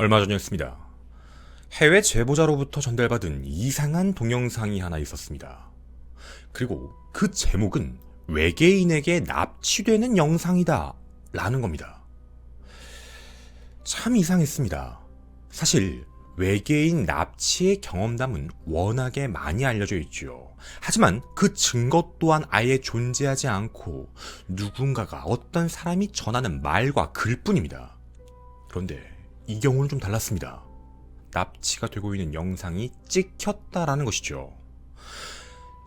얼마 전이었습니다. 해외 제보자로부터 전달받은 이상한 동영상이 하나 있었습니다. 그리고 그 제목은 외계인에게 납치되는 영상이다 라는 겁니다. 참 이상했습니다. 사실 외계인 납치의 경험담은 워낙에 많이 알려져 있죠. 하지만 그 증거 또한 아예 존재하지 않고 누군가가 어떤 사람이 전하는 말과 글뿐입니다. 그런데 이 경우는 좀 달랐습니다. 납치가 되고 있는 영상이 찍혔다라는 것이죠.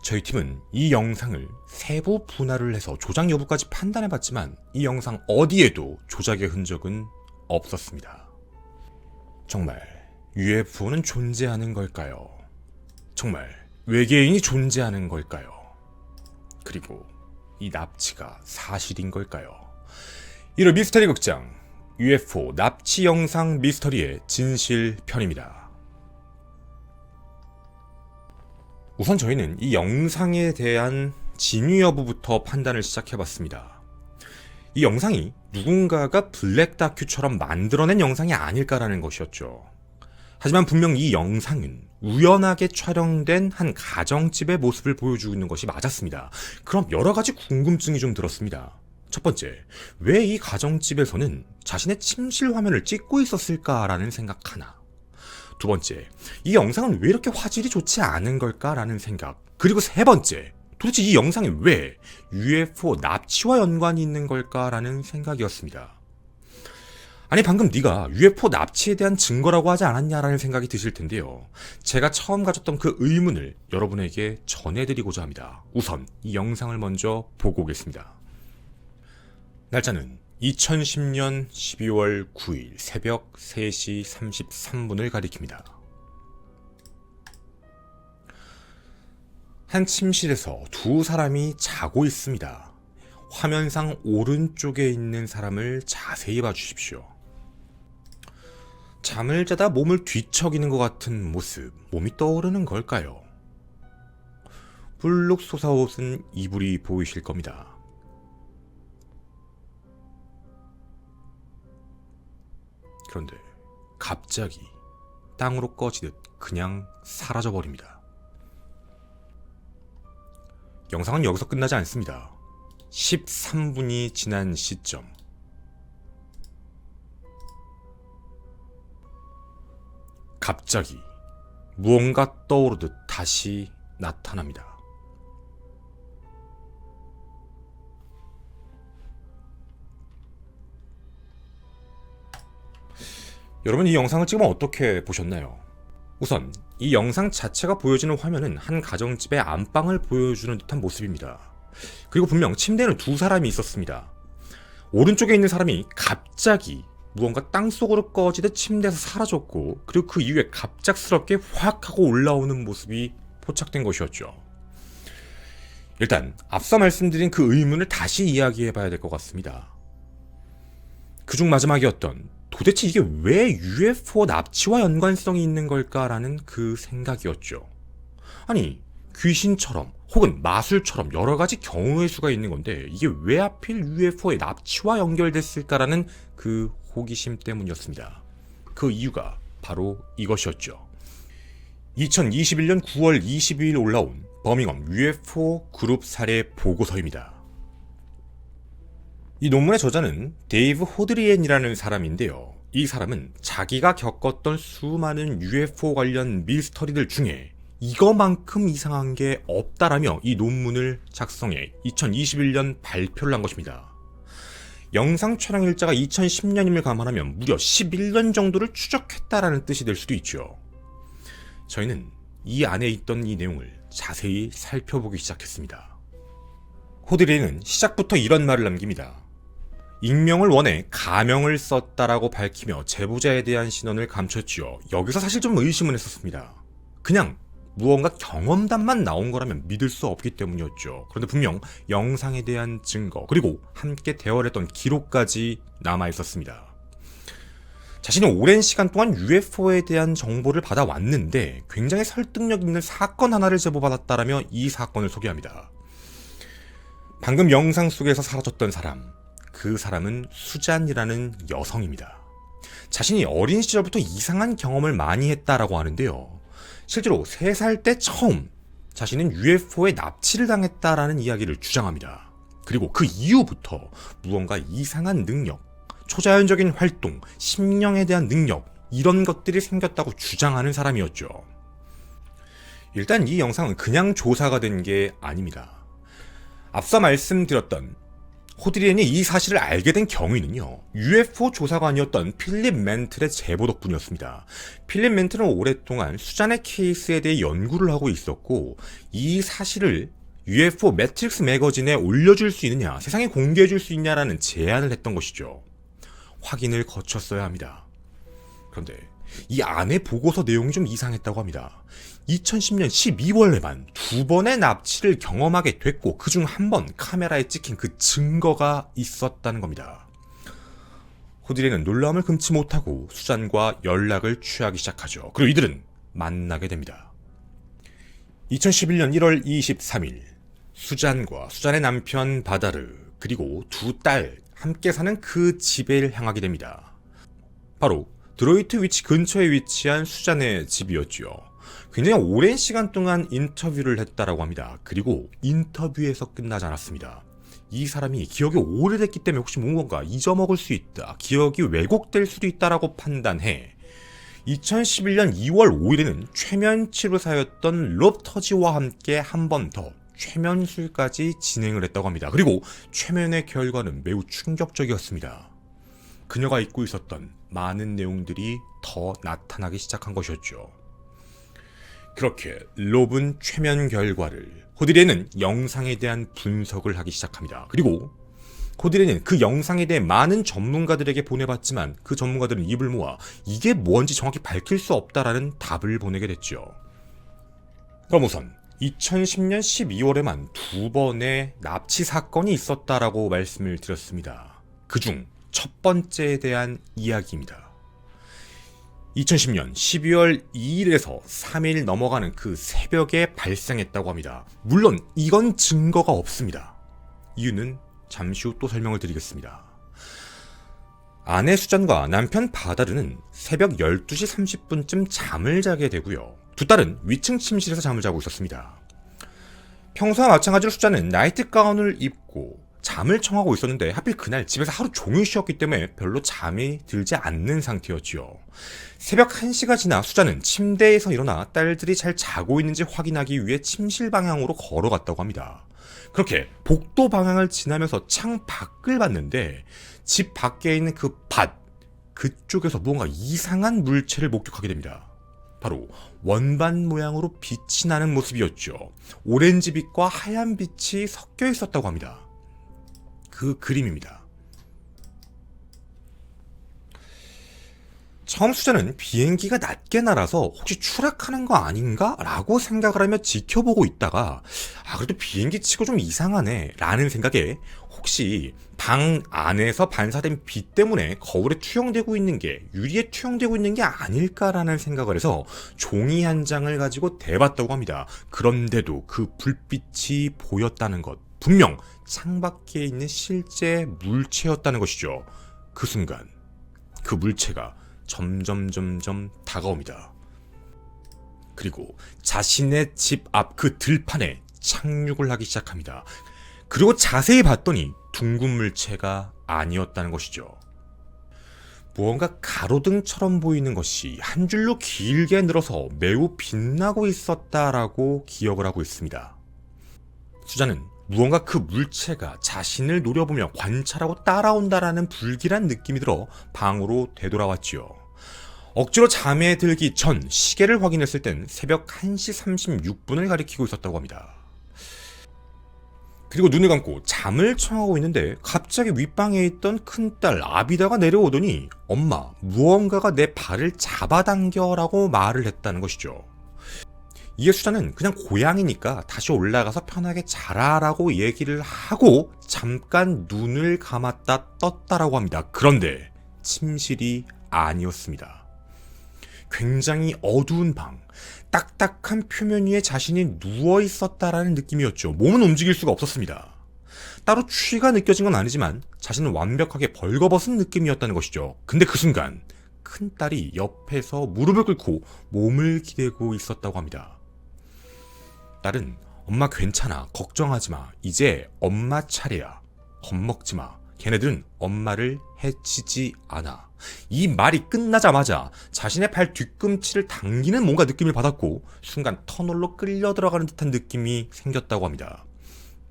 저희 팀은 이 영상을 세부 분할을 해서 조작 여부까지 판단해봤지만 이 영상 어디에도 조작의 흔적은 없었습니다. 정말 UFO는 존재하는 걸까요? 정말 외계인이 존재하는 걸까요? 그리고 이 납치가 사실인 걸까요? 1월 미스터리 극장 UFO 납치 영상 미스터리의 진실편입니다. 우선 저희는 이 영상에 대한 진위 여부부터 판단을 시작해봤습니다. 이 영상이 누군가가 블랙 다큐처럼 만들어낸 영상이 아닐까라는 것이었죠. 하지만 분명 이 영상은 우연하게 촬영된 한 가정집의 모습을 보여주고 있는 것이 맞았습니다. 그럼 여러 가지 궁금증이 좀 들었습니다. 첫 번째, 왜 이 가정집에서는 자신의 침실 화면을 찍고 있었을까라는 생각 하나. 두 번째, 이 영상은 왜 이렇게 화질이 좋지 않은 걸까라는 생각. 그리고 세 번째, 도대체 이 영상이 왜 UFO 납치와 연관이 있는 걸까라는 생각이었습니다. 아니 방금 네가 UFO 납치에 대한 증거라고 하지 않았냐라는 생각이 드실 텐데요. 제가 처음 가졌던 그 의문을 여러분에게 전해드리고자 합니다. 우선 이 영상을 먼저 보고 오겠습니다. 날짜는 2010년 12월 9일 새벽 3시 33분을 가리킵니다. 한 침실에서 두 사람이 자고 있습니다. 화면상 오른쪽에 있는 사람을 자세히 봐주십시오. 잠을 자다 몸을 뒤척이는 것 같은 모습, 몸이 떠오르는 걸까요? 불룩 솟아오른 이불이 보이실 겁니다. 그런데 갑자기 땅으로 꺼지듯 그냥 사라져버립니다. 영상은 여기서 끝나지 않습니다. 13분이 지난 시점, 갑자기 무언가 떠오르듯 다시 나타납니다. 여러분 이 영상을 찍으면 어떻게 보셨나요? 우선 이 영상 자체가 보여지는 화면은 한 가정집의 안방을 보여주는 듯한 모습입니다. 그리고 분명 침대에는 두 사람이 있었습니다. 오른쪽에 있는 사람이 갑자기 무언가 땅속으로 꺼지듯 침대에서 사라졌고, 그리고 그 이후에 갑작스럽게 확 하고 올라오는 모습이 포착된 것이었죠. 일단 앞서 말씀드린 그 의문을 다시 이야기해봐야 될 것 같습니다. 그중 마지막이었던 도대체 이게 왜 UFO 납치와 연관성이 있는 걸까라는 그 생각이었죠. 아니 귀신처럼 혹은 마술처럼 여러 가지 경우의 수가 있는 건데 이게 왜 하필 UFO의 납치와 연결됐을까라는 그 호기심 때문이었습니다. 그 이유가 바로 이것이었죠. 2021년 9월 22일 올라온 버밍엄 UFO 그룹 사례 보고서입니다. 이 논문의 저자는 데이브 호드리엔이라는 사람인데요. 이 사람은 자기가 겪었던 수많은 UFO 관련 미스터리들 중에 이거만큼 이상한 게 없다라며 이 논문을 작성해 2021년 발표를 한 것입니다. 영상 촬영 일자가 2010년임을 감안하면 무려 11년 정도를 추적했다라는 뜻이 될 수도 있죠. 저희는 이 안에 있던 이 내용을 자세히 살펴보기 시작했습니다. 호드리엔은 시작부터 이런 말을 남깁니다. 익명을 원해 가명을 썼다라고 밝히며 제보자에 대한 신원을 감췄지요. 여기서 사실 좀 의심은 했었습니다. 그냥 무언가 경험담만 나온 거라면 믿을 수 없기 때문이었죠. 그런데 분명 영상에 대한 증거 그리고 함께 대화했던 기록까지 남아 있었습니다. 자신은 오랜 시간 동안 UFO에 대한 정보를 받아왔는데 굉장히 설득력 있는 사건 하나를 제보받았다라며 이 사건을 소개합니다. 방금 영상 속에서 사라졌던 사람, 그 사람은 수잔이라는 여성입니다. 자신이 어린 시절부터 이상한 경험을 많이 했다라고 하는데요. 실제로 3살 때 처음 자신은 UFO에 납치를 당했다라는 이야기를 주장합니다. 그리고 그 이후부터 무언가 이상한 능력, 초자연적인 활동, 심령에 대한 능력, 이런 것들이 생겼다고 주장하는 사람이었죠. 일단 이 영상은 그냥 조사가 된 게 아닙니다. 앞서 말씀드렸던 호드리엔이 이 사실을 알게 된 경위는요, UFO 조사관이었던 필립 멘틀의 제보 덕분이었습니다. 필립 멘틀은 오랫동안 수잔의 케이스에 대해 연구를 하고 있었고, 이 사실을 UFO 매트릭스 매거진에 올려줄 수 있느냐, 세상에 공개해줄 수 있냐라는 제안을 했던 것이죠. 확인을 거쳤어야 합니다. 그런데 이 안에 보고서 내용이 좀 이상했다고 합니다. 2010년 12월에만 2번의 납치를 경험하게 됐고, 그중 한 번 카메라에 찍힌 그 증거가 있었다는 겁니다. 호드리엔은 놀라움을 금치 못하고 수잔과 연락을 취하기 시작하죠. 그리고 이들은 만나게 됩니다. 2011년 1월 23일 수잔과 수잔의 남편 바다르, 그리고 2딸 함께 사는 그 집에 향하게 됩니다. 바로 드로이트 위치 근처에 위치한 수잔의 집이었죠. 굉장히 오랜 시간 동안 인터뷰를 했다라고 합니다. 그리고 인터뷰에서 끝나지 않았습니다. 이 사람이 기억이 오래됐기 때문에 혹시 무언가 잊어먹을 수 있다, 기억이 왜곡될 수도 있다라고 판단해 2011년 2월 5일에는 최면 치료사였던 롭 터지와 함께 한 번 더 최면술까지 진행을 했다고 합니다. 그리고 최면의 결과는 매우 충격적이었습니다. 그녀가 잊고 있었던 많은 내용들이 더 나타나기 시작한 것이었죠. 그렇게 롭은 최면 결과를 호드리엔은 영상에 대한 분석을 하기 시작합니다. 그리고 호드리엔은 그 영상에 대해 많은 전문가들에게 보내봤지만 그 전문가들은 입을 모아 이게 뭔지 정확히 밝힐 수 없다라는 답을 보내게 됐죠. 그럼 우선 2010년 12월에만 2번의 납치 사건이 있었다라고 말씀을 드렸습니다. 그중 첫 번째에 대한 이야기입니다. 2010년 12월 2일에서 3일 넘어가는 그 새벽에 발생했다고 합니다. 물론 이건 증거가 없습니다. 이유는 잠시 후 또 설명을 드리겠습니다. 아내 수잔과 남편 바다르는 새벽 12시 30분쯤 잠을 자게 되고요. 2딸은 위층 침실에서 잠을 자고 있었습니다. 평소와 마찬가지로 수잔은 나이트 가운을 입고 잠을 청하고 있었는데 하필 그날 집에서 하루 종일 쉬었기 때문에 별로 잠이 들지 않는 상태였지요. 새벽 1시가 지나 수잔은 침대에서 일어나 딸들이 잘 자고 있는지 확인하기 위해 침실 방향으로 걸어갔다고 합니다. 그렇게 복도 방향을 지나면서 창 밖을 봤는데 집 밖에 있는 그 밭, 그쪽에서 무언가 이상한 물체를 목격하게 됩니다. 바로 원반 모양으로 빛이 나는 모습이었죠. 오렌지빛과 하얀 빛이 섞여 있었다고 합니다. 그 그림입니다. 처음 수잔은 비행기가 낮게 날아서 혹시 추락하는 거 아닌가? 라고 생각을 하며 지켜보고 있다가 그래도 비행기 치고 좀 이상하네 라는 생각에 혹시 방 안에서 반사된 빛 때문에 거울에 투영되고 있는 게, 유리에 투영되고 있는 게 아닐까라는 생각을 해서 종이 한 장을 가지고 대봤다고 합니다. 그런데도 그 불빛이 보였다는 것, 분명 창밖에 있는 실제 물체였다는 것이죠. 그 순간 그 물체가 점점 다가옵니다. 그리고 자신의 집 앞 그 들판에 착륙을 하기 시작합니다. 그리고 자세히 봤더니 둥근 물체가 아니었다는 것이죠. 무언가 가로등처럼 보이는 것이 한 줄로 길게 늘어서 매우 빛나고 있었다라고 기억을 하고 있습니다. 수잔은 무언가 그 물체가 자신을 노려보며 관찰하고 따라온다라는 불길한 느낌이 들어 방으로 되돌아왔지요. 억지로 잠에 들기 전 시계를 확인했을 땐 새벽 1시 36분을 가리키고 있었다고 합니다. 그리고 눈을 감고 잠을 청하고 있는데 갑자기 윗방에 있던 큰딸 아비다가 내려오더니 엄마, 무언가가 내 발을 잡아당겨라고 말을 했다는 것이죠. 이에 수잔은 그냥 고양이니까 다시 올라가서 편하게 자라라고 얘기를 하고 잠깐 눈을 감았다 떴다라고 합니다. 그런데 침실이 아니었습니다. 굉장히 어두운 방, 딱딱한 표면 위에 자신이 누워있었다라는 느낌이었죠. 몸은 움직일 수가 없었습니다. 따로 추위가 느껴진 건 아니지만 자신은 완벽하게 벌거벗은 느낌이었다는 것이죠. 근데 그 순간 큰딸이 옆에서 무릎을 꿇고 몸을 기대고 있었다고 합니다. 딸은 엄마 괜찮아. 걱정하지 마. 이제 엄마 차례야. 겁먹지 마. 걔네들은 엄마를 해치지 않아. 이 말이 끝나자마자 자신의 발 뒤꿈치를 당기는 뭔가 느낌을 받았고 순간 터널로 끌려 들어가는 듯한 느낌이 생겼다고 합니다.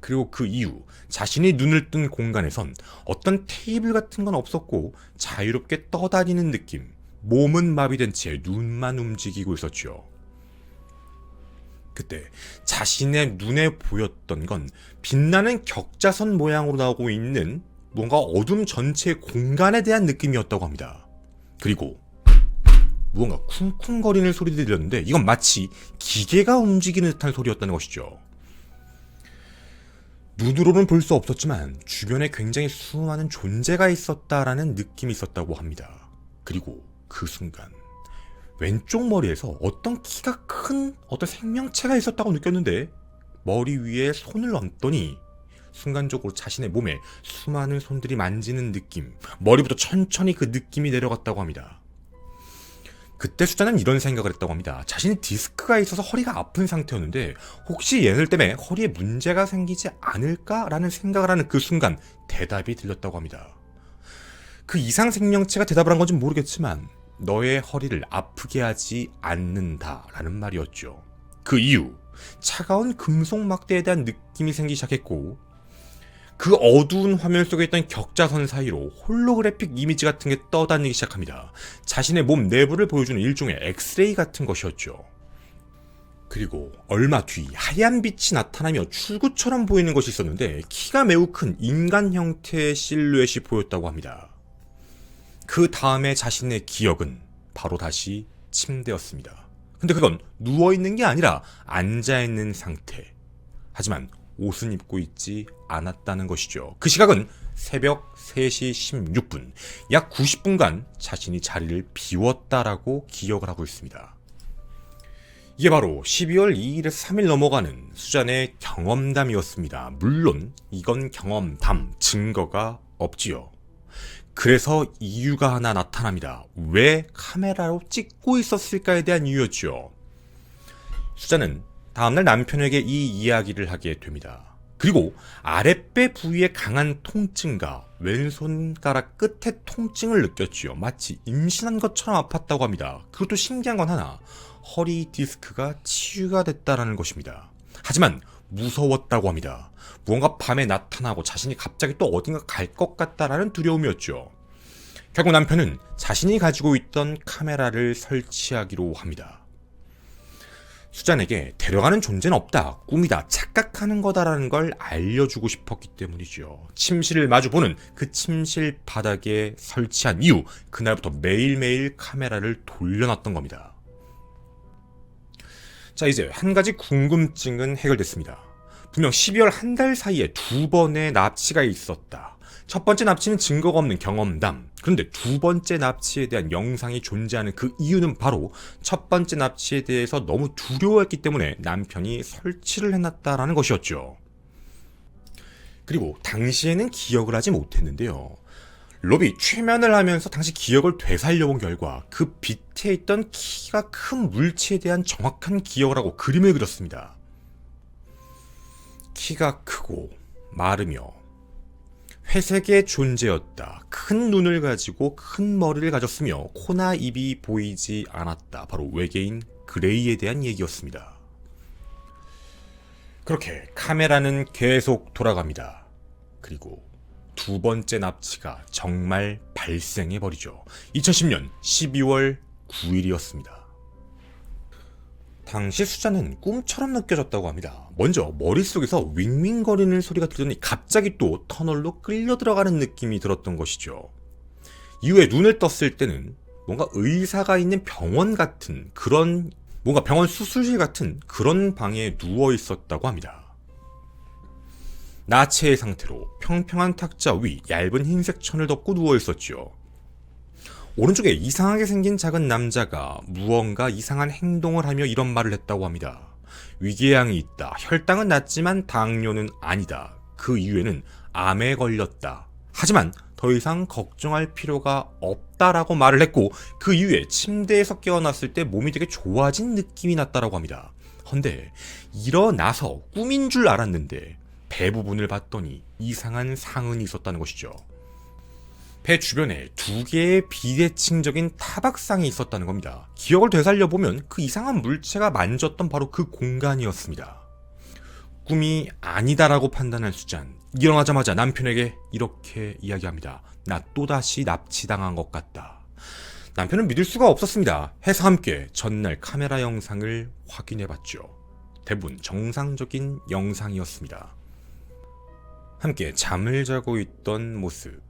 그리고 그 이후 자신이 눈을 뜬 공간에선 어떤 테이블 같은 건 없었고 자유롭게 떠다니는 느낌. 몸은 마비된 채 눈만 움직이고 있었죠. 그때 자신의 눈에 보였던 건 빛나는 격자선 모양으로 나오고 있는 뭔가 어둠 전체 공간에 대한 느낌이었다고 합니다. 그리고 무언가 쿵쿵거리는 소리들이 들렸는데 이건 마치 기계가 움직이는 듯한 소리였다는 것이죠. 눈으로는 볼 수 없었지만 주변에 굉장히 수많은 존재가 있었다라는 느낌이 있었다고 합니다. 그리고 그 순간 왼쪽 머리에서 어떤 키가 큰 어떤 생명체가 있었다고 느꼈는데 머리 위에 손을 얹더니 순간적으로 자신의 몸에 수많은 손들이 만지는 느낌, 머리부터 천천히 그 느낌이 내려갔다고 합니다. 그때 수자는 이런 생각을 했다고 합니다. 자신이 디스크가 있어서 허리가 아픈 상태였는데 혹시 얘들 때문에 허리에 문제가 생기지 않을까라는 생각을 하는 그 순간 대답이 들렸다고 합니다. 그 이상 생명체가 대답을 한 건지 모르겠지만 너의 허리를 아프게 하지 않는다라는 말이었죠. 그 이후 차가운 금속 막대에 대한 느낌이 생기기 시작했고 그 어두운 화면 속에 있던 격자선 사이로 홀로그래픽 이미지 같은 게 떠다니기 시작합니다. 자신의 몸 내부를 보여주는 일종의 엑스레이 같은 것이었죠. 그리고 얼마 뒤 하얀 빛이 나타나며 출구처럼 보이는 것이 있었는데 키가 매우 큰 인간 형태의 실루엣이 보였다고 합니다. 그 다음에 자신의 기억은 바로 다시 침대였습니다. 근데 그건 누워있는 게 아니라 앉아있는 상태. 하지만 옷은 입고 있지 않았다는 것이죠. 그 시각은 새벽 3시 16분, 약 90분간 자신이 자리를 비웠다라고 기억을 하고 있습니다. 이게 바로 12월 2일에서 3일 넘어가는 수잔의 경험담이었습니다. 물론 이건 경험담, 증거가 없지요. 그래서 이유가 하나 나타납니다. 왜 카메라로 찍고 있었을까에 대한 이유였죠. 수잔은 다음날 남편에게 이 이야기를 하게 됩니다. 그리고 아랫배 부위에 강한 통증과 왼손가락 끝에 통증을 느꼈지요. 마치 임신한 것처럼 아팠다고 합니다. 그리고 또 신기한 건 하나, 허리 디스크가 치유가 됐다라는 것입니다. 하지만 무서웠다고 합니다. 무언가 밤에 나타나고 자신이 갑자기 또 어딘가 갈 것 같다라는 두려움이었죠. 결국 남편은 자신이 가지고 있던 카메라를 설치하기로 합니다. 수잔에게 데려가는 존재는 없다, 꿈이다, 착각하는 거다라는 걸 알려주고 싶었기 때문이죠. 침실을 마주보는 그 침실 바닥에 설치한 이후 그날부터 매일매일 카메라를 돌려놨던 겁니다. 자, 이제 한 가지 궁금증은 해결됐습니다. 분명 12월 한 달 사이에 2번의 납치가 있었다. 첫 번째 납치는 증거가 없는 경험담. 그런데 두 번째 납치에 대한 영상이 존재하는 그 이유는 바로 첫 번째 납치에 대해서 너무 두려워했기 때문에 남편이 설치를 해놨다라는 것이었죠. 그리고 당시에는 기억을 하지 못했는데요. 롭이 최면을 하면서 당시 기억을 되살려본 결과 그 밑에 있던 키가 큰 물체에 대한 정확한 기억을 하고 그림을 그렸습니다. 키가 크고 마르며 회색의 존재였다. 큰 눈을 가지고 큰 머리를 가졌으며 코나 입이 보이지 않았다. 바로 외계인 그레이에 대한 얘기였습니다. 그렇게 카메라는 계속 돌아갑니다. 그리고 두 번째 납치가 정말 발생해버리죠. 2010년 12월 9일이었습니다. 당시 수잔은 꿈처럼 느껴졌다고 합니다. 먼저 머릿속에서 윙윙거리는 소리가 들더니 갑자기 또 터널로 끌려 들어가는 느낌이 들었던 것이죠. 이후에 눈을 떴을 때는 뭔가 의사가 있는 병원 같은 그런 뭔가 병원 수술실 같은 그런 방에 누워 있었다고 합니다. 나체의 상태로 평평한 탁자 위 얇은 흰색 천을 덮고 누워 있었죠. 오른쪽에 이상하게 생긴 작은 남자가 무언가 이상한 행동을 하며 이런 말을 했다고 합니다. 위궤양이 있다. 혈당은 낮지만 당뇨는 아니다. 그 이후에는 암에 걸렸다. 하지만 더 이상 걱정할 필요가 없다라고 말을 했고 그 이후에 침대에서 깨어났을 때 몸이 되게 좋아진 느낌이 났다라고 합니다. 헌데 일어나서 꿈인 줄 알았는데 배 부분을 봤더니 이상한 상흔이 있었다는 것이죠. 배 주변에 2개의 비대칭적인 타박상이 있었다는 겁니다. 기억을 되살려보면 그 이상한 물체가 만졌던 바로 그 공간이었습니다. 꿈이 아니다라고 판단한 수잔, 일어나자마자 남편에게 이렇게 이야기합니다. 나 또다시 납치당한 것 같다. 남편은 믿을 수가 없었습니다. 해서 함께 전날 카메라 영상을 확인해봤죠. 대부분 정상적인 영상이었습니다. 함께 잠을 자고 있던 모습.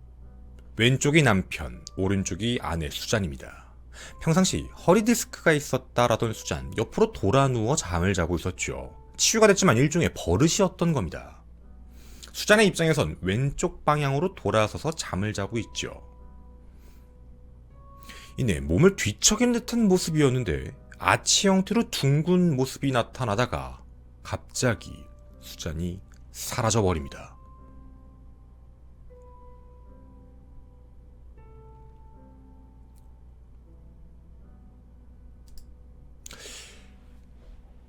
왼쪽이 남편, 오른쪽이 아내 수잔입니다. 평상시 허리 디스크가 있었다라던 수잔, 옆으로 돌아 누워 잠을 자고 있었죠. 치유가 됐지만 일종의 버릇이었던 겁니다. 수잔의 입장에선 왼쪽 방향으로 돌아서서 잠을 자고 있죠. 이내 몸을 뒤척인 듯한 모습이었는데 아치 형태로 둥근 모습이 나타나다가 갑자기 수잔이 사라져버립니다.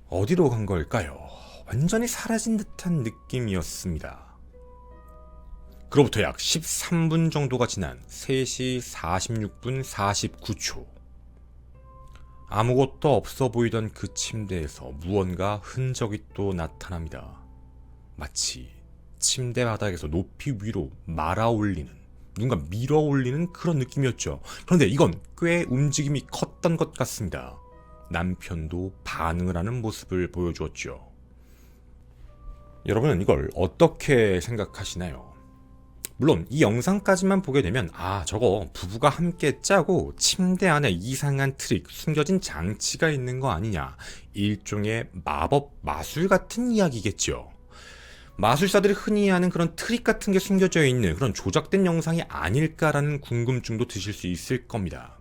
어디로 간 걸까요? 완전히 사라진 듯한 느낌이었습니다. 그로부터 약 13분 정도가 지난 3시 46분 49초. 아무것도 없어 보이던 그 침대에서 무언가 흔적이 또 나타납니다. 마치 침대 바닥에서 높이 위로 말아 올리는, 누군가 밀어 올리는 그런 느낌이었죠. 그런데 이건 꽤 움직임이 컸던 것 같습니다. 남편도 반응을 하는 모습을 보여주었죠. 여러분은 이걸 어떻게 생각하시나요? 물론 이 영상까지만 보게 되면 저거 부부가 함께 짜고 침대 안에 이상한 트릭, 숨겨진 장치가 있는 거 아니냐, 일종의 마법, 마술 같은 이야기겠죠. 마술사들이 흔히 하는 그런 트릭 같은 게 숨겨져 있는 그런 조작된 영상이 아닐까라는 궁금증도 드실 수 있을 겁니다.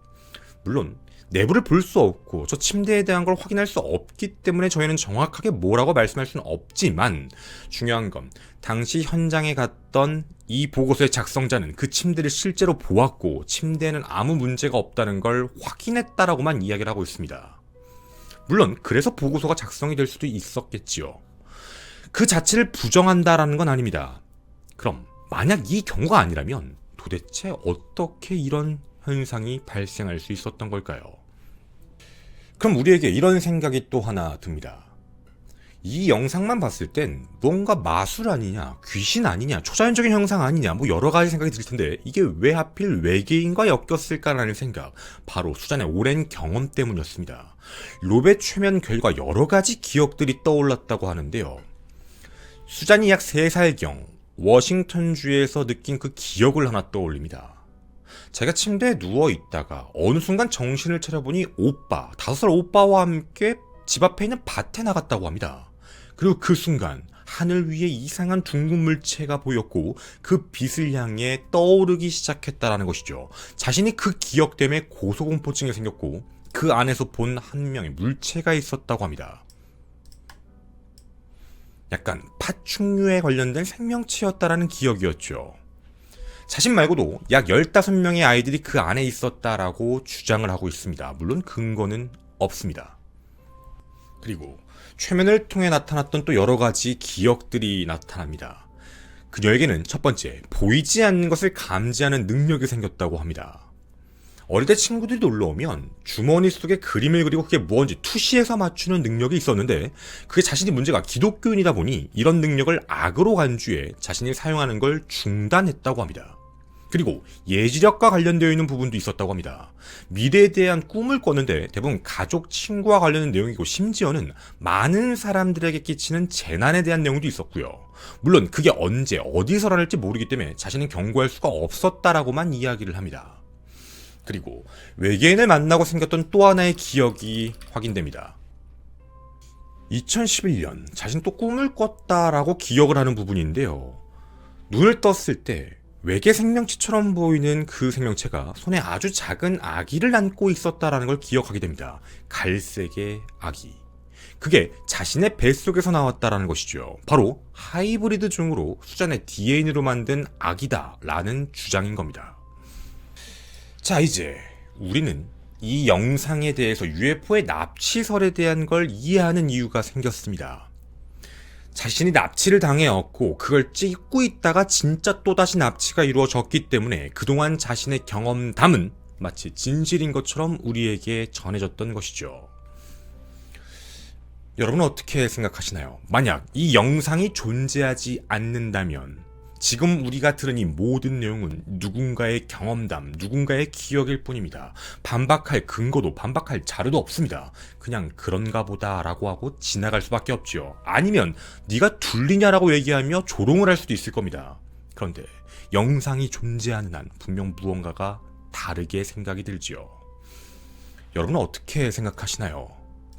물론 내부를 볼 수 없고 저 침대에 대한 걸 확인할 수 없기 때문에 저희는 정확하게 뭐라고 말씀할 수는 없지만, 중요한 건 당시 현장에 갔던 이 보고서의 작성자는 그 침대를 실제로 보았고 침대에는 아무 문제가 없다는 걸 확인했다라고만 이야기를 하고 있습니다. 물론 그래서 보고서가 작성이 될 수도 있었겠지요. 그 자체를 부정한다라는 건 아닙니다. 그럼 만약 이 경우가 아니라면 도대체 어떻게 이런 현상이 발생할 수 있었던 걸까요? 그럼 우리에게 이런 생각이 또 하나 듭니다. 이 영상만 봤을 땐 뭔가 마술 아니냐, 귀신 아니냐, 초자연적인 형상 아니냐, 여러 가지 생각이 들 텐데 이게 왜 하필 외계인과 엮였을까라는 생각, 바로 수잔의 오랜 경험 때문이었습니다. 로베 최면 결과 여러 가지 기억들이 떠올랐다고 하는데요. 수잔이 약 3살경 워싱턴주에서 느낀 그 기억을 하나 떠올립니다. 자기가 침대에 누워있다가 어느 순간 정신을 차려보니 5살 오빠와 함께 집 앞에 있는 밭에 나갔다고 합니다. 그리고 그 순간 하늘 위에 이상한 둥근 물체가 보였고 그 빛을 향해 떠오르기 시작했다라는 것이죠. 자신이 그 기억 때문에 고소공포증이 생겼고 그 안에서 본 한 명의 물체가 있었다고 합니다. 약간 파충류에 관련된 생명체였다라는 기억이었죠. 자신 말고도 약 15명의 아이들이 그 안에 있었다라고 주장을 하고 있습니다. 물론 근거는 없습니다. 그리고 최면을 통해 나타났던 또 여러 가지 기억들이 나타납니다. 그녀에게는 첫 번째, 보이지 않는 것을 감지하는 능력이 생겼다고 합니다. 어릴 때 친구들이 놀러오면 주머니 속에 그림을 그리고 그게 무언지 투시해서 맞추는 능력이 있었는데, 그게 자신이 문제가 기독교인이다 보니 이런 능력을 악으로 간주해 자신이 사용하는 걸 중단했다고 합니다. 그리고 예지력과 관련되어 있는 부분도 있었다고 합니다. 미래에 대한 꿈을 꿨는데 대부분 가족, 친구와 관련된 내용이고 심지어는 많은 사람들에게 끼치는 재난에 대한 내용도 있었고요. 물론 그게 언제 어디서 일어날지 모르기 때문에 자신은 경고할 수가 없었다라고만 이야기를 합니다. 그리고 외계인을 만나고 생겼던 또 하나의 기억이 확인됩니다. 2011년 자신 또 꿈을 꿨다라고 기억을 하는 부분인데요. 눈을 떴을 때 외계 생명체처럼 보이는 그 생명체가 손에 아주 작은 아기를 안고 있었다라는 걸 기억하게 됩니다. 갈색의 아기. 그게 자신의 뱃속에서 나왔다라는 것이죠. 바로 하이브리드 중으로 수잔의 DNA로 만든 아기다라는 주장인 겁니다. 자, 이제 우리는 이 영상에 대해서 UFO의 납치설에 대한 걸 이해하는 이유가 생겼습니다. 자신이 납치를 당해왔고 그걸 찍고 있다가 진짜 또다시 납치가 이루어졌기 때문에 그동안 자신의 경험담은 마치 진실인 것처럼 우리에게 전해졌던 것이죠. 여러분은 어떻게 생각하시나요? 만약 이 영상이 존재하지 않는다면 지금 우리가 들은 이 모든 내용은 누군가의 경험담, 누군가의 기억일 뿐입니다. 반박할 근거도 반박할 자료도 없습니다. 그냥 그런가 보다 라고 하고 지나갈 수밖에 없죠. 아니면 네가 둘리냐라고 얘기하며 조롱을 할 수도 있을 겁니다. 그런데 영상이 존재하는 한 분명 무언가가 다르게 생각이 들지요. 여러분은 어떻게 생각하시나요?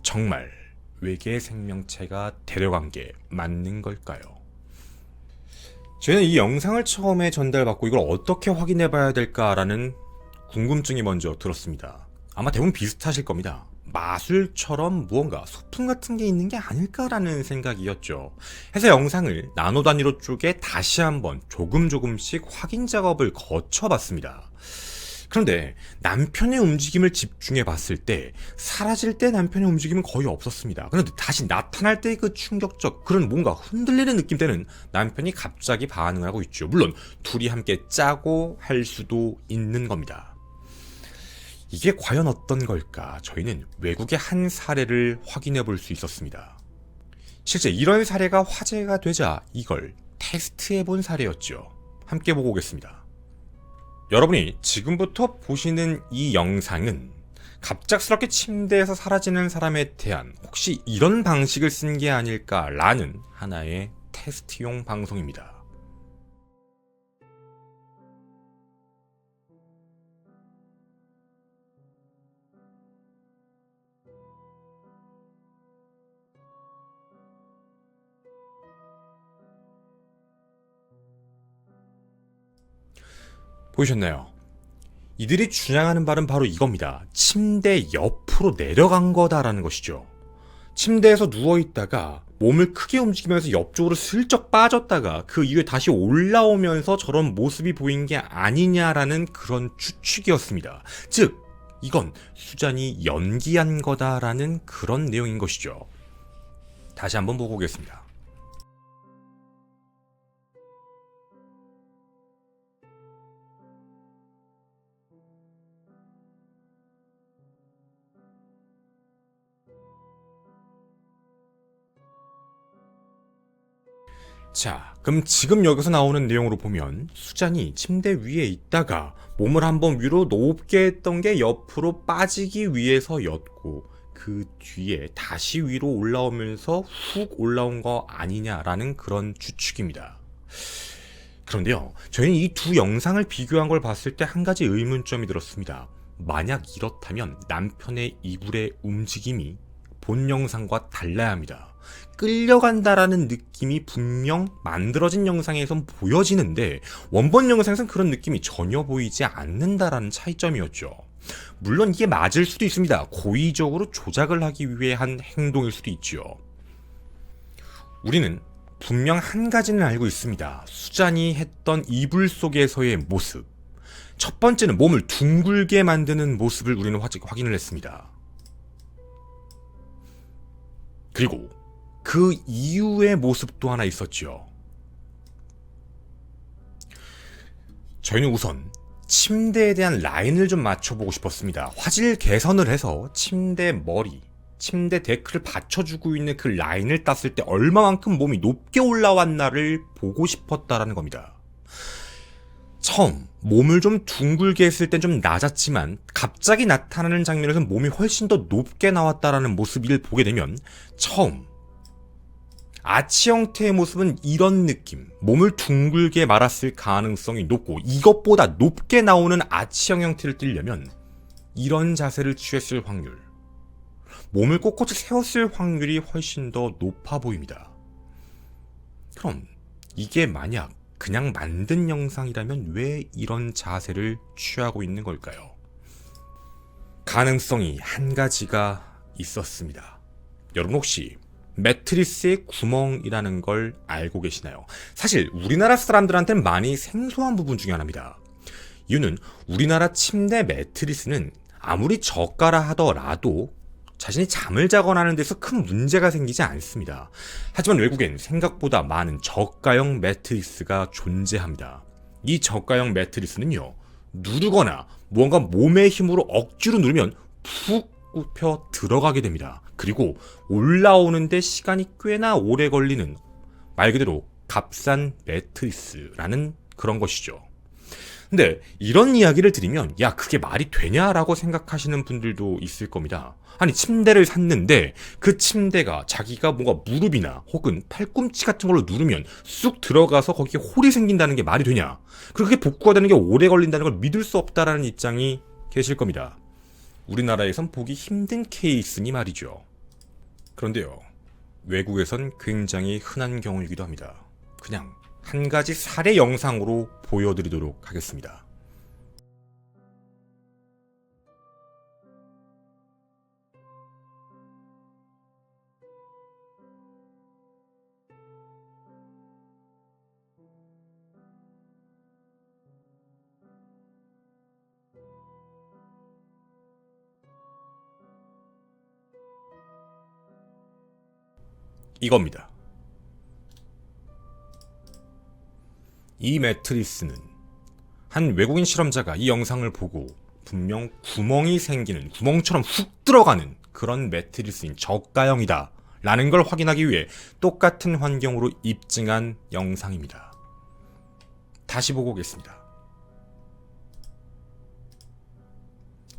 정말 외계 생명체가 데려간 게 맞는 걸까요? 저는 이 영상을 처음에 전달받고 이걸 어떻게 확인해 봐야 될까라는 궁금증이 먼저 들었습니다. 아마 대부분 비슷하실 겁니다. 마술처럼 무언가 소품 같은 게 있는 게 아닐까라는 생각이었죠. 해서 영상을 나노 단위로 쪼개 다시 한번 조금씩 확인 작업을 거쳐봤습니다. 그런데 남편의 움직임을 집중해 봤을 때 사라질 때 남편의 움직임은 거의 없었습니다. 그런데 다시 나타날 때 그 충격적 그런 뭔가 흔들리는 느낌 때는 남편이 갑자기 반응을 하고 있죠. 물론 둘이 함께 짜고 할 수도 있는 겁니다. 이게 과연 어떤 걸까? 저희는 외국의 한 사례를 확인해 볼 수 있었습니다. 실제 이런 사례가 화제가 되자 이걸 테스트해 본 사례였죠. 함께 보고 오겠습니다. 여러분이 지금부터 보시는 이 영상은 갑작스럽게 침대에서 사라지는 사람에 대한 혹시 이런 방식을 쓴 게 아닐까라는 하나의 테스트용 방송입니다. 보이셨나요? 이들이 주장하는 바는 바로 이겁니다. 침대 옆으로 내려간 거다라는 것이죠. 침대에서 누워있다가 몸을 크게 움직이면서 옆쪽으로 슬쩍 빠졌다가 그 이후에 다시 올라오면서 저런 모습이 보인 게 아니냐라는 그런 추측이었습니다. 즉, 이건 수잔이 연기한 거다라는 그런 내용인 것이죠. 다시 한번 보고 오겠습니다. 자, 그럼 지금 여기서 나오는 내용으로 보면 수잔이 침대 위에 있다가 몸을 한번 위로 높게 했던 게 옆으로 빠지기 위해서였고 그 뒤에 다시 위로 올라오면서 훅 올라온 거 아니냐라는 그런 추측입니다. 그런데요, 저희는 이 두 영상을 비교한 걸 봤을 때 한 가지 의문점이 들었습니다. 만약 이렇다면 남편의 이불의 움직임이 본 영상과 달라야 합니다. 끌려간다라는 느낌이 분명 만들어진 영상에선 보여지는데 원본 영상에선 그런 느낌이 전혀 보이지 않는다라는 차이점이었죠. 물론 이게 맞을 수도 있습니다. 고의적으로 조작을 하기 위해 한 행동일 수도 있죠. 우리는 분명 한 가지는 알고 있습니다. 수잔이 했던 이불 속에서의 모습. 첫 번째는 몸을 둥글게 만드는 모습을 우리는 확인을 했습니다. 그리고 그 이후의 모습도 하나 있었죠. 저희는 우선 침대에 대한 라인을 좀 맞춰보고 싶었습니다. 화질 개선을 해서 침대 머리, 침대 데크를 받쳐주고 있는 그 라인을 땄을 때 얼마만큼 몸이 높게 올라왔나를 보고 싶었다라는 겁니다. 처음 몸을 좀 둥글게 했을 땐 좀 낮았지만 갑자기 나타나는 장면에서는 몸이 훨씬 더 높게 나왔다라는 모습을 보게 되면 처음 아치 형태의 모습은 이런 느낌, 몸을 둥글게 말았을 가능성이 높고 이것보다 높게 나오는 아치형 형태를 띠려면 이런 자세를 취했을 확률, 몸을 꼿꼿이 세웠을 확률이 훨씬 더 높아 보입니다. 그럼 이게 만약 그냥 만든 영상이라면 왜 이런 자세를 취하고 있는 걸까요? 가능성이 한 가지가 있었습니다. 여러분 혹시 매트리스의 구멍이라는 걸 알고 계시나요? 사실 우리나라 사람들한테는 많이 생소한 부분 중에 하나입니다. 이유는 우리나라 침대 매트리스는 아무리 저가라 하더라도 자신이 잠을 자거나 하는 데서 큰 문제가 생기지 않습니다. 하지만 외국엔 생각보다 많은 저가형 매트리스가 존재합니다. 이 저가형 매트리스는요, 누르거나 무언가 몸의 힘으로 억지로 누르면 푹 굽혀 들어가게 됩니다. 그리고 올라오는데 시간이 꽤나 오래 걸리는, 말 그대로 값싼 매트리스라는 그런 것이죠. 근데 이런 이야기를 드리면 야, 그게 말이 되냐라고 생각하시는 분들도 있을 겁니다. 아니, 침대를 샀는데 그 침대가 자기가 뭔가 무릎이나 혹은 팔꿈치 같은 걸로 누르면 쑥 들어가서 거기에 홀이 생긴다는 게 말이 되냐, 그리고 그게 복구가 되는 게 오래 걸린다는 걸 믿을 수 없다라는 입장이 계실 겁니다. 우리나라에선 보기 힘든 케이스니 말이죠. 그런데요, 외국에선 굉장히 흔한 경우이기도 합니다. 그냥 한 가지 사례 영상으로 보여드리도록 하겠습니다. 이겁니다. 이 매트리스는 한 외국인 실험자가 이 영상을 보고 분명 구멍이 생기는, 구멍처럼 훅 들어가는 그런 매트리스인 저가형이다 라는 걸 확인하기 위해 똑같은 환경으로 입증한 영상입니다. 다시 보고 오겠습니다.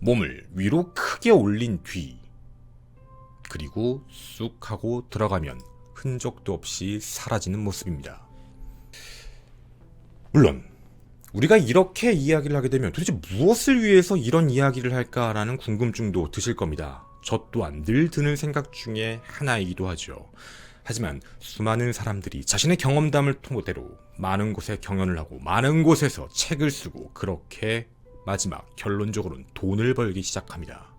몸을 위로 크게 올린 뒤, 그리고 쑥 하고 들어가면 흔적도 없이 사라지는 모습입니다. 물론 우리가 이렇게 이야기를 하게 되면 도대체 무엇을 위해서 이런 이야기를 할까라는 궁금증도 드실 겁니다. 저 또한 늘 드는 생각 중에 하나이기도 하죠. 하지만 수많은 사람들이 자신의 경험담을 토대로 많은 곳에 경연을 하고 많은 곳에서 책을 쓰고 그렇게 마지막 결론적으로는 돈을 벌기 시작합니다.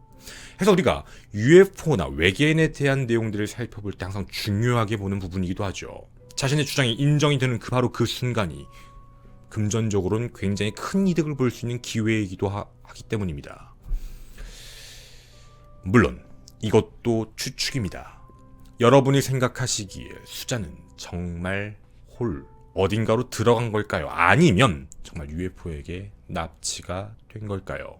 그래서 우리가 UFO나 외계인에 대한 내용들을 살펴볼 때 항상 중요하게 보는 부분이기도 하죠. 자신의 주장이 인정이 되는 바로 그 순간이 금전적으로는 굉장히 큰 이득을 볼 수 있는 기회이기도 하기 때문입니다. 물론 이것도 추측입니다. 여러분이 생각하시기에 수자는 정말 어딘가로 들어간 걸까요? 아니면 정말 UFO에게 납치가 된 걸까요?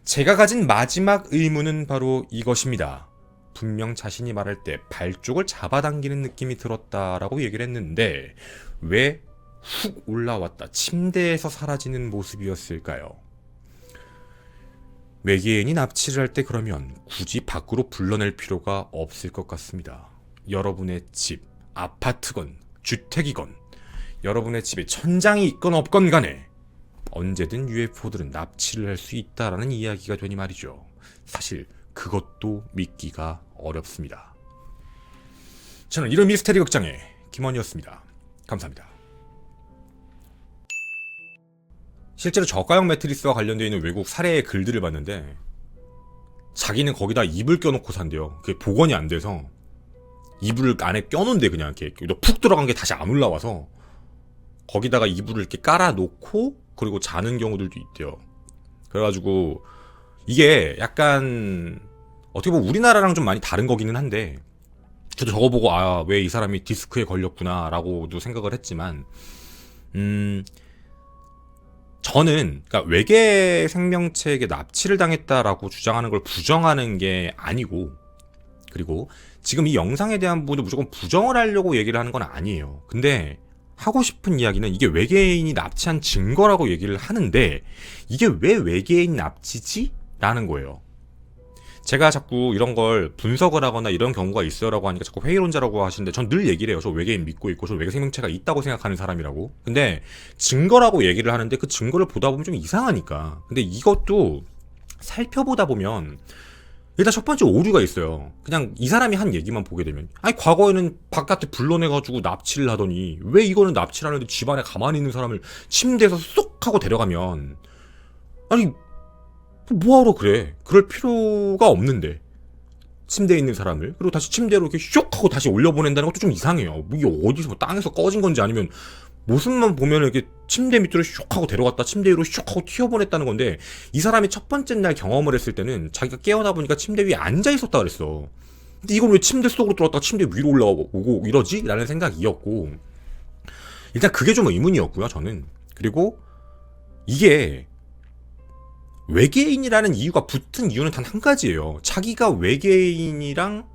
제가 가진 마지막 의문은 바로 이것입니다. 분명 자신이 말할 때 발 쪽을 잡아당기는 느낌이 들었다라고 얘기를 했는데 왜 훅 올라왔다 침대에서 사라지는 모습이었을까요? 외계인이 납치를 할 때 그러면 굳이 밖으로 불러낼 필요가 없을 것 같습니다. 여러분의 집, 아파트건 주택이건 여러분의 집에 천장이 있건 없건 간에 언제든 UFO들은 납치를 할 수 있다라는 이야기가 되니 말이죠. 사실 그것도 믿기가 어렵습니다. 저는 이런 미스테리 극장의 김원이었습니다. 감사합니다. 실제로 저가형 매트리스와 관련되어 있는 외국 사례의 글들을 봤는데 자기는 거기다 이불 껴놓고 산대요. 그게 복원이 안 돼서 이불을 안에 껴놓은데 그냥 이렇게 푹 들어간 게 다시 안 올라와서 거기다가 이불을 이렇게 깔아놓고 그리고 자는 경우들도 있대요. 그래가지고 이게 약간 어떻게 보면 우리나라랑 좀 많이 다른 거기는 한데 저도 저거 보고 왜 이 사람이 디스크에 걸렸구나 라고도 생각을 했지만 저는 그러니까 외계 생명체에게 납치를 당했다라고 주장하는 걸 부정하는 게 아니고, 그리고 지금 이 영상에 대한 부분도 무조건 부정을 하려고 얘기를 하는 건 아니에요. 근데 하고 싶은 이야기는 이게 외계인이 납치한 증거라고 얘기를 하는데 이게 왜 외계인 납치지? 라는 거예요. 제가 자꾸 이런 걸 분석을 하거나 이런 경우가 있어요 라고 하니까 자꾸 회의론자라고 하시는데 전 늘 얘기를 해요. 저 외계인 믿고 있고 저 외계 생명체가 있다고 생각하는 사람이라고. 근데 증거라고 얘기를 하는데 그 증거를 보다 보면 좀 이상하니까. 근데 이것도 살펴보다 보면 일단 첫 번째 오류가 있어요. 그냥 이 사람이 한 얘기만 보게 되면 아니 과거에는 바깥에 불러내가지고 납치를 하더니 왜 이거는 납치를 하는데 집안에 가만히 있는 사람을 침대에서 쏙 하고 데려가면 아니 뭐하러 그래? 그럴 필요가 없는데. 침대에 있는 사람을. 그리고 다시 침대로 이렇게 슉 하고 다시 올려보낸다는 것도 좀 이상해요. 이게 어디서 뭐 땅에서 꺼진 건지 아니면 모습만 보면 이렇게 침대 밑으로 슉 하고 데려갔다 침대 위로 슉 하고 튀어보냈다는 건데, 이 사람이 첫 번째 날 경험을 했을 때는 자기가 깨어나 보니까 침대 위에 앉아 있었다 그랬어. 근데 이걸 왜 침대 속으로 들어왔다가 침대 위로 올라오고 이러지? 라는 생각이었고, 일단 그게 좀 의문이었고요, 저는. 그리고 이게 외계인이라는 이유가 붙은 이유는 단 한 가지예요. 자기가 외계인이랑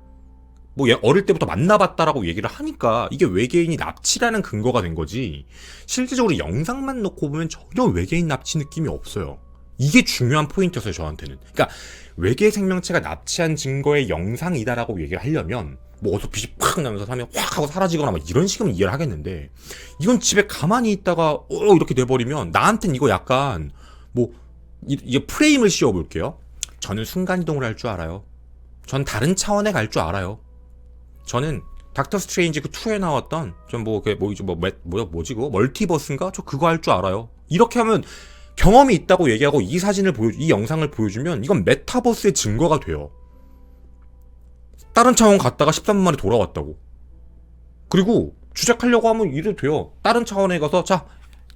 뭐 어릴 때부터 만나봤다라고 얘기를 하니까 이게 외계인이 납치라는 근거가 된 거지, 실질적으로 영상만 놓고 보면 전혀 외계인 납치 느낌이 없어요. 이게 중요한 포인트였어요, 저한테는. 그러니까 외계 생명체가 납치한 증거의 영상이다라고 얘기를 하려면 뭐 어서 빛이 팍 나면서 사람이 확 하고 사라지거나 막 이런 식이면 이해를 하겠는데, 이건 집에 가만히 있다가 이렇게 돼버리면 나한텐 이거 약간 뭐 이게 프레임을 씌워볼게요. 저는 순간이동을 할 줄 알아요. 전 다른 차원에 갈 줄 알아요. 저는 닥터 스트레인지 그 2에 나왔던 뭐지 그거 멀티버스인가? 저 그거 할 줄 알아요. 이렇게 하면 경험이 있다고 얘기하고 이 영상을 보여주면 이건 메타버스의 증거가 돼요. 다른 차원 갔다가 13분 만에 돌아왔다고. 그리고 주작하려고 하면 이래도 돼요. 다른 차원에 가서 자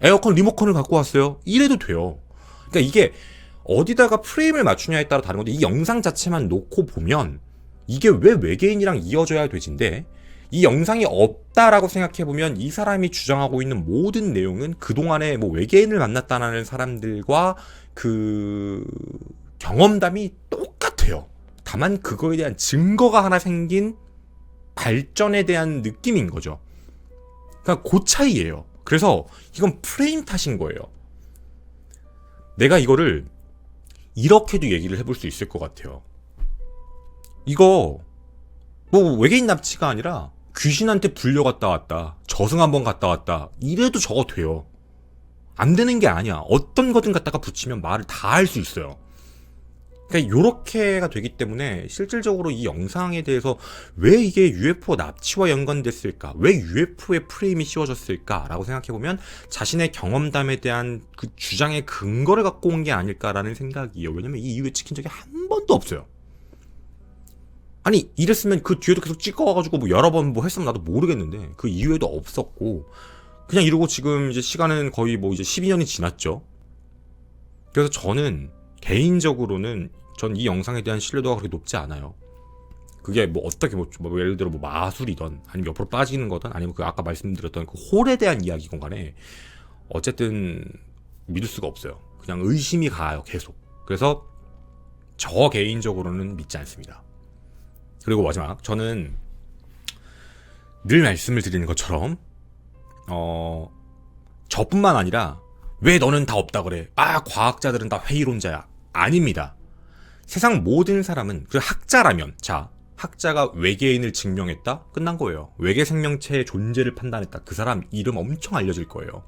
에어컨 리모컨을 갖고 왔어요. 이래도 돼요. 그러니까 이게 어디다가 프레임을 맞추냐에 따라 다른 건데, 이 영상 자체만 놓고 보면 이게 왜 외계인이랑 이어져야 되지인데, 이 영상이 없다라고 생각해보면 이 사람이 주장하고 있는 모든 내용은 그동안에 뭐 외계인을 만났다는 사람들과 그 경험담이 똑같아요. 다만 그거에 대한 증거가 하나 생긴 발전에 대한 느낌인 거죠. 그러니까 그 차이예요. 그래서 이건 프레임 탓인 거예요. 내가 이거를 이렇게도 얘기를 해볼 수 있을 것 같아요. 이거 뭐 외계인 납치가 아니라 귀신한테 불려갔다 왔다, 저승 한번 갔다 왔다, 이래도 저거 돼요. 안 되는 게 아니야. 어떤 거든 갖다가 붙이면 말을 다 할 수 있어요. 그러니까 요렇게가 되기 때문에 실질적으로 이 영상에 대해서 왜 이게 UFO 납치와 연관됐을까, 왜 UFO의 프레임이 씌워졌을까 라고 생각해보면 자신의 경험담에 대한 그 주장의 근거를 갖고 온 게 아닐까라는 생각이에요. 왜냐면 이 이후에 찍힌 적이 한 번도 없어요. 아니 이랬으면 그 뒤에도 계속 찍어와가지고 뭐 여러 번 뭐 했으면 나도 모르겠는데 그 이후에도 없었고, 그냥 이러고 지금 이제 시간은 거의 뭐 이제 12년이 지났죠. 그래서 저는 개인적으로는 전 이 영상에 대한 신뢰도가 그렇게 높지 않아요. 그게 뭐 어떻게 뭐 예를 들어 뭐 마술이던 아니면 옆으로 빠지는 거든 아니면 그 아까 말씀드렸던 그 홀에 대한 이야기건 간에 어쨌든 믿을 수가 없어요. 그냥 의심이 가요, 계속. 그래서 저 개인적으로는 믿지 않습니다. 그리고 마지막, 저는 늘 말씀을 드리는 것처럼 저뿐만 아니라 왜 너는 다 없다 그래, 과학자들은 다 회의론자야, 아닙니다. 세상 모든 사람은, 그 학자라면, 자 학자가 외계인을 증명했다? 끝난 거예요. 외계 생명체의 존재를 판단했다. 그 사람 이름 엄청 알려질 거예요.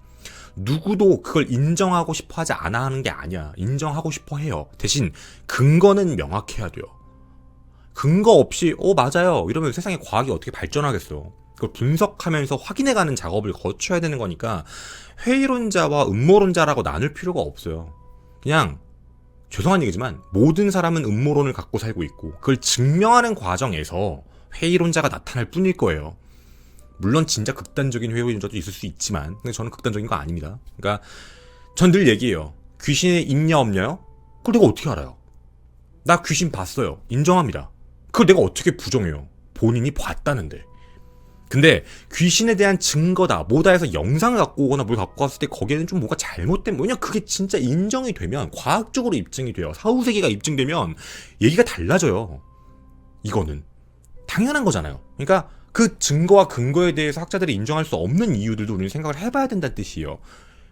누구도 그걸 인정하고 싶어 하지 않아 하는 게 아니야. 인정하고 싶어 해요. 대신 근거는 명확해야 돼요. 근거 없이 맞아요 이러면 세상에 과학이 어떻게 발전하겠어. 그걸 분석하면서 확인해가는 작업을 거쳐야 되는 거니까 회의론자와 음모론자라고 나눌 필요가 없어요. 그냥 죄송한 얘기지만 모든 사람은 음모론을 갖고 살고 있고 그걸 증명하는 과정에서 회의론자가 나타날 뿐일 거예요. 물론 진짜 극단적인 회의론자도 있을 수 있지만 근데 저는 극단적인 거 아닙니다. 그러니까 전 늘 얘기해요. 귀신이 있냐 없냐요? 그걸 내가 어떻게 알아요? 나 귀신 봤어요. 인정합니다. 그걸 내가 어떻게 부정해요? 본인이 봤다는데. 근데 귀신에 대한 증거다 뭐다 해서 영상을 갖고 오거나 뭘 갖고 왔을 때 거기에는 좀 뭔가 잘못된, 왜냐면 그게 진짜 인정이 되면, 과학적으로 입증이 돼요. 사후세계가 입증되면 얘기가 달라져요. 이거는 당연한 거잖아요. 그러니까 그 증거와 근거에 대해서 학자들이 인정할 수 없는 이유들도 우리는 생각을 해봐야 된다는 뜻이에요.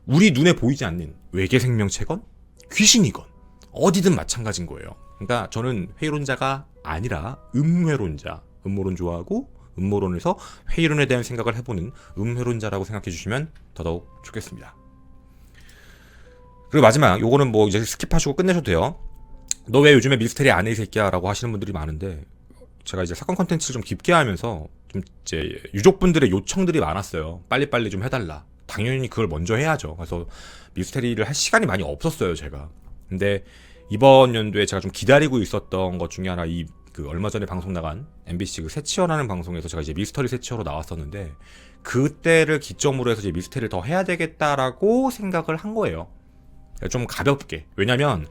우리 눈에 보이지 않는 외계 생명체건 귀신이건 어디든 마찬가지인 거예요. 그러니까 저는 회의론자가 아니라 음회론자, 음모론 좋아하고 음모론에서 회의론에 대한 생각을 해보는 음회론자라고 생각해 주시면 더더욱 좋겠습니다. 그리고 마지막, 요거는 뭐 이제 스킵하시고 끝내셔도 돼요. 너 왜 요즘에 미스테리 안 해 이 새끼야 라고 하시는 분들이 많은데, 제가 이제 사건 컨텐츠를 좀 깊게 하면서 좀 이제 유족분들의 요청들이 많았어요. 빨리빨리 좀 해달라. 당연히 그걸 먼저 해야죠. 그래서 미스테리를 할 시간이 많이 없었어요, 제가. 근데 이번 연도에 제가 좀 기다리고 있었던 것 중에 하나 얼마 전에 방송 나간 MBC 새치어라는 방송에서 제가 이제 미스터리 새치어로 나왔었는데 그때를 기점으로 해서 이제 미스터리를 더 해야 되겠다라고 생각을 한 거예요. 좀 가볍게. 왜냐면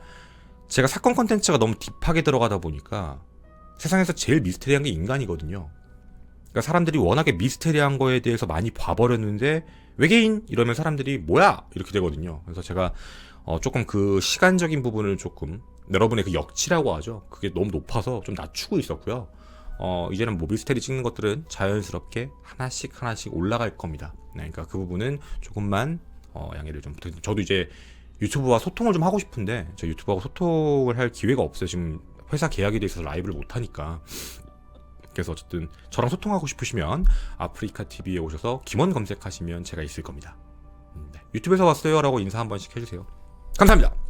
제가 사건 컨텐츠가 너무 딥하게 들어가다 보니까 세상에서 제일 미스테리한 게 인간이거든요. 그러니까 사람들이 워낙에 미스테리한 거에 대해서 많이 봐버렸는데 외계인 이러면 사람들이 뭐야 이렇게 되거든요. 그래서 제가 조금 그 시간적인 부분을 조금 여러분의 그 역치라고 하죠. 그게 너무 높아서 좀 낮추고 있었고요. 이제는 뭐 미스테리 찍는 것들은 자연스럽게 하나씩 올라갈 겁니다. 네, 그러니까 그 부분은 조금만 양해를 좀 부탁드립니다. 저도 이제 유튜브와 소통을 좀 하고 싶은데 저 유튜브하고 소통을 할 기회가 없어요. 지금 회사 계약이 돼 있어서 라이브를 못 하니까. 그래서 어쨌든 저랑 소통하고 싶으시면 아프리카 TV에 오셔서 김원 검색하시면 제가 있을 겁니다. 네. 유튜브에서 왔어요 라고 인사 한 번씩 해주세요. 감사합니다.